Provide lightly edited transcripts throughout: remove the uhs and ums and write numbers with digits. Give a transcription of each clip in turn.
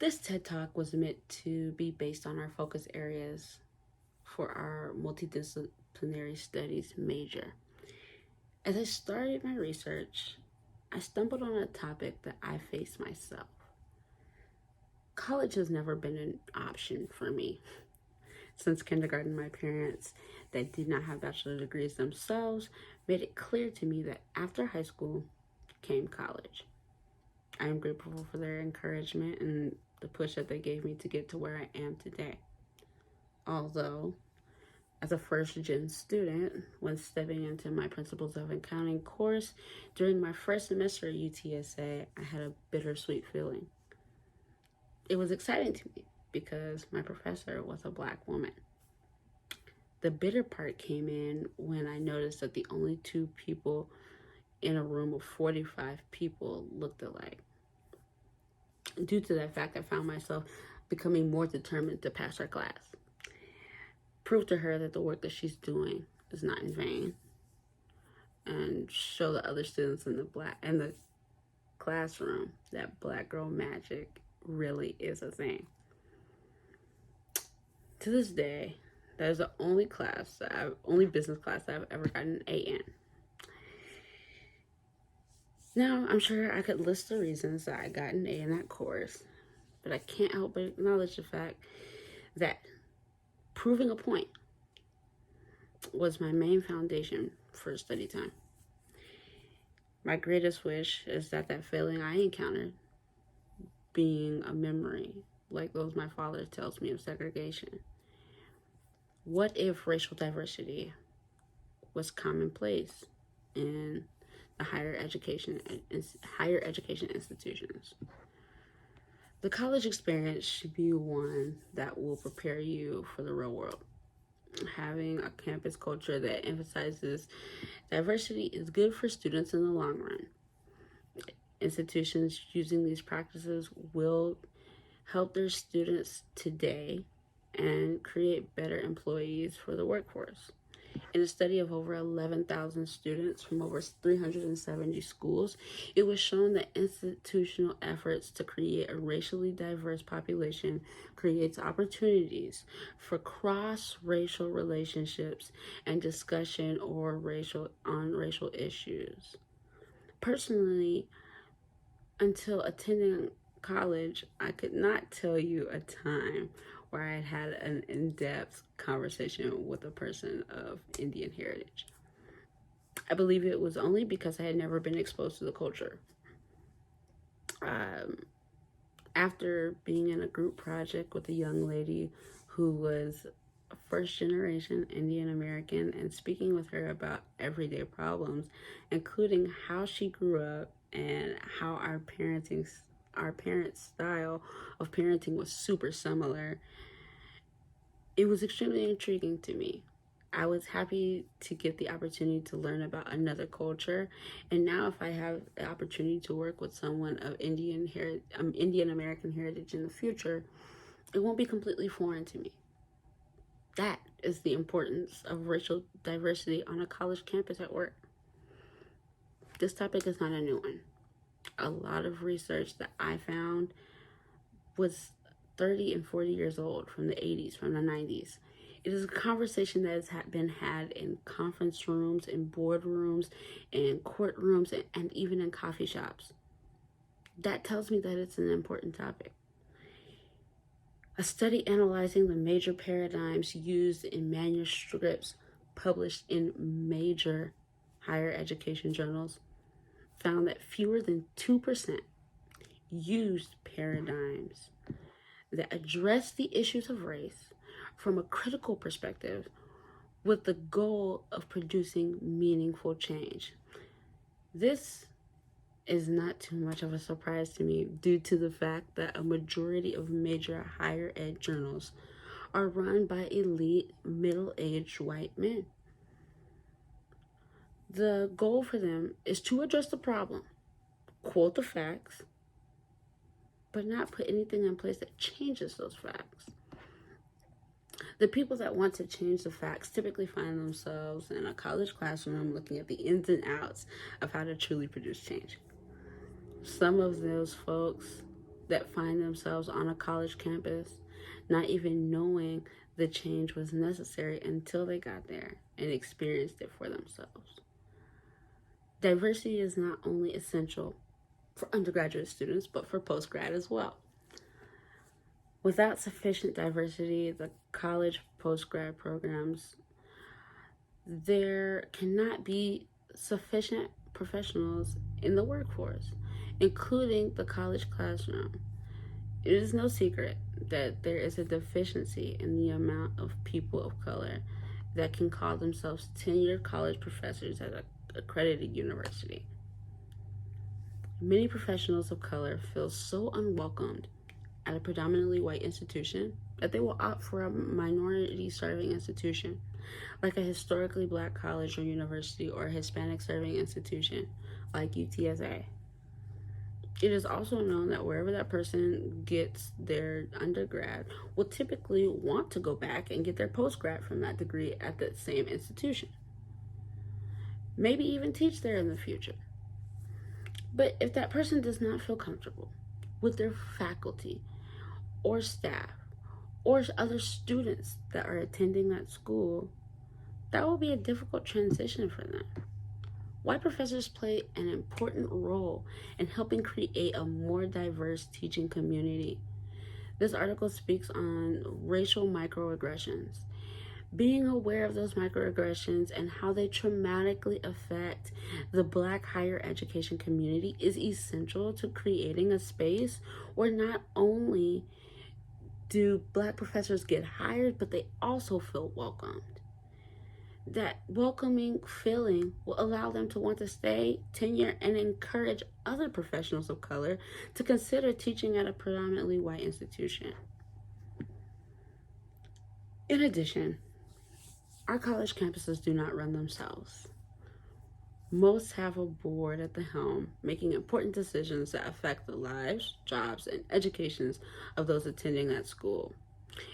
This TED Talk was meant to be based on our focus areas for our multidisciplinary studies major. As I started my research, I stumbled on a topic that I face myself. College has never been an option for me. Since kindergarten, my parents, that did not have bachelor degrees themselves, made it clear to me that after high school came college. I am grateful for their encouragement and the push that they gave me to get to where I am today. Although, as a first gen student, when stepping into my Principles of Accounting course during my first semester at UTSA, I had a bittersweet feeling. It was exciting to me because my professor was a Black woman. The bitter part came in when I noticed that the only two people in a room of 45 people looked alike. Due to that fact, I found myself becoming more determined to pass her class. Prove to her that the work that she's doing is not in vain, and show the other students in the classroom that Black girl magic really is a thing. To this day, that is the only business class that I've ever gotten an A in. Now, I'm sure I could list the reasons that I got an A in that course, but I can't help but acknowledge the fact that proving a point was my main foundation for study time. My greatest wish is that feeling I encountered being a memory, like those my father tells me of segregation. What if racial diversity was commonplace in the higher education institutions? The college experience should be one that will prepare you for the real world. Having a campus culture that emphasizes diversity is good for students in the long run. Institutions using these practices will help their students today and create better employees for the workforce. In a study of over 11,000 students from over 370 schools, it was shown that institutional efforts to create a racially diverse population creates opportunities for cross-racial relationships and discussion on racial issues. Personally, until attending college, I could not tell you a time where I had an in-depth conversation with a person of Indian heritage. I believe it was only because I had never been exposed to the culture. After being in a group project with a young lady who was a first generation Indian American and speaking with her about everyday problems, including how she grew up and how our parents' style of parenting was super similar, it was extremely intriguing to me. I was happy to get the opportunity to learn about another culture, and now if I have the opportunity to work with someone of Indian American heritage in the future, it won't be completely foreign to me. That is the importance of racial diversity on a college campus at work. This topic is not a new one. A lot of research that I found was 30 and 40 years old, from the 80s, from the 90s. It is a conversation that has been had in conference rooms, in boardrooms, in courtrooms, and even in coffee shops. That tells me that it's an important topic. A study analyzing the major paradigms used in manuscripts published in major higher education journals found that fewer than 2% used paradigms that address the issues of race from a critical perspective with the goal of producing meaningful change. This is not too much of a surprise to me due to the fact that a majority of major higher ed journals are run by elite middle-aged white men. The goal for them is to address the problem, quote the facts, but not put anything in place that changes those facts. The people that want to change the facts typically find themselves in a college classroom looking at the ins and outs of how to truly produce change. Some of those folks, that find themselves on a college campus, not even knowing the change was necessary until they got there and experienced it for themselves. Diversity is not only essential for undergraduate students, but for postgrad as well. Without sufficient diversity, the college postgrad programs, there cannot be sufficient professionals in the workforce, including the college classroom. It is no secret that there is a deficiency in the amount of people of color that can call themselves tenured college professors at an accredited university. Many professionals of color feel so unwelcomed at a predominantly white institution that they will opt for a minority serving institution, like a historically black college or university, or a Hispanic serving institution like UTSA. It is also known that wherever that person gets their undergrad will typically want to go back and get their postgrad from that degree at that same institution. Maybe even teach there in the future. But if that person does not feel comfortable with their faculty or staff or other students that are attending that school, that will be a difficult transition for them. White professors play an important role in helping create a more diverse teaching community. This article speaks on racial microaggressions. Being aware of those microaggressions and how they traumatically affect the Black higher education community is essential to creating a space where not only do Black professors get hired, but they also feel welcomed. That welcoming feeling will allow them to want to stay, tenure, and encourage other professionals of color to consider teaching at a predominantly white institution. In addition, our college campuses do not run themselves. Most have a board at the helm, making important decisions that affect the lives, jobs, and educations of those attending that school.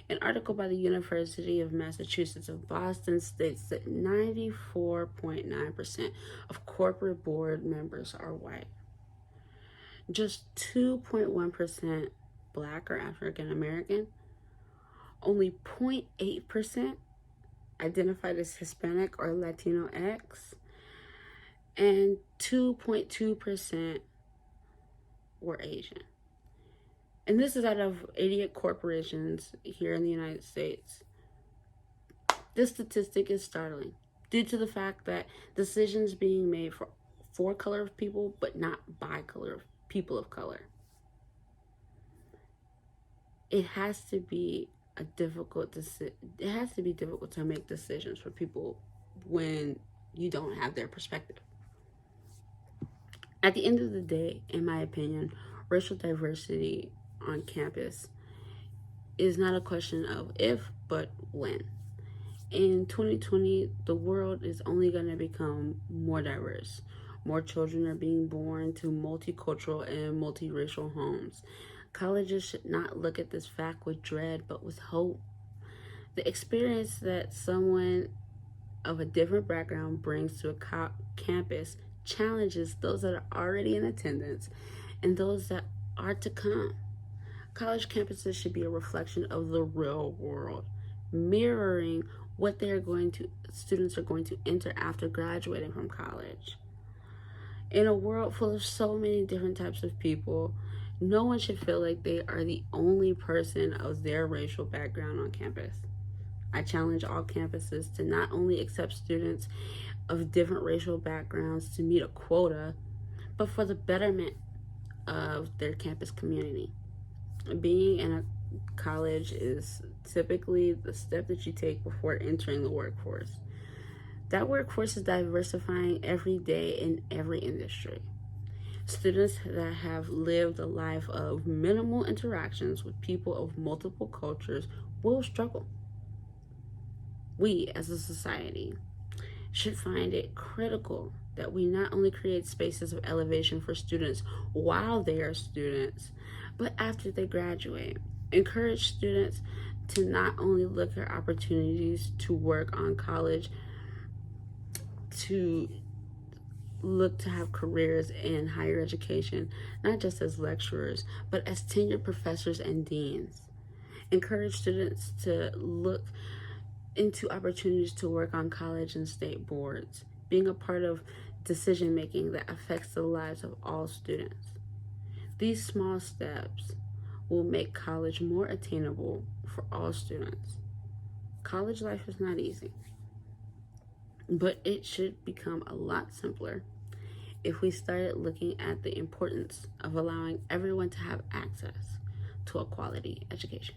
An article by the University of Massachusetts of Boston states that 94.9% of corporate board members are white. Just 2.1% Black or African American, only 0.8% identified as Hispanic or Latino X, and 2.2% were Asian. And this is out of 88 corporations here in the United States. This statistic is startling due to the fact that decisions being made for color of people, but not by color of people of color. It has to be difficult to make decisions for people when you don't have their perspective. At the end of the day, in my opinion, racial diversity on campus is not a question of if, but when. In 2020, the world is only going to become more diverse. More children are being born to multicultural and multiracial homes. Colleges should not look at this fact with dread, but with hope. The experience that someone of a different background brings to a campus challenges those that are already in attendance and those that are to come. College campuses should be a reflection of the real world, mirroring what students are going to enter after graduating from college. In a world full of so many different types of people, no one should feel like they are the only person of their racial background on campus. I challenge all campuses to not only accept students of different racial backgrounds to meet a quota, but for the betterment of their campus community. Being in a college is typically the step that you take before entering the workforce. That workforce is diversifying every day in every industry. Students that have lived a life of minimal interactions with people of multiple cultures will struggle. We, as a society, should find it critical that we not only create spaces of elevation for students while they are students, but after they graduate. Encourage students to not only look at opportunities to work on college, to look to have careers in higher education, not just as lecturers, but as tenured professors and deans. Encourage students to look into opportunities to work on college and state boards, being a part of decision making that affects the lives of all students. These small steps will make college more attainable for all students. College life is not easy, but it should become a lot simpler if we started looking at the importance of allowing everyone to have access to a quality education.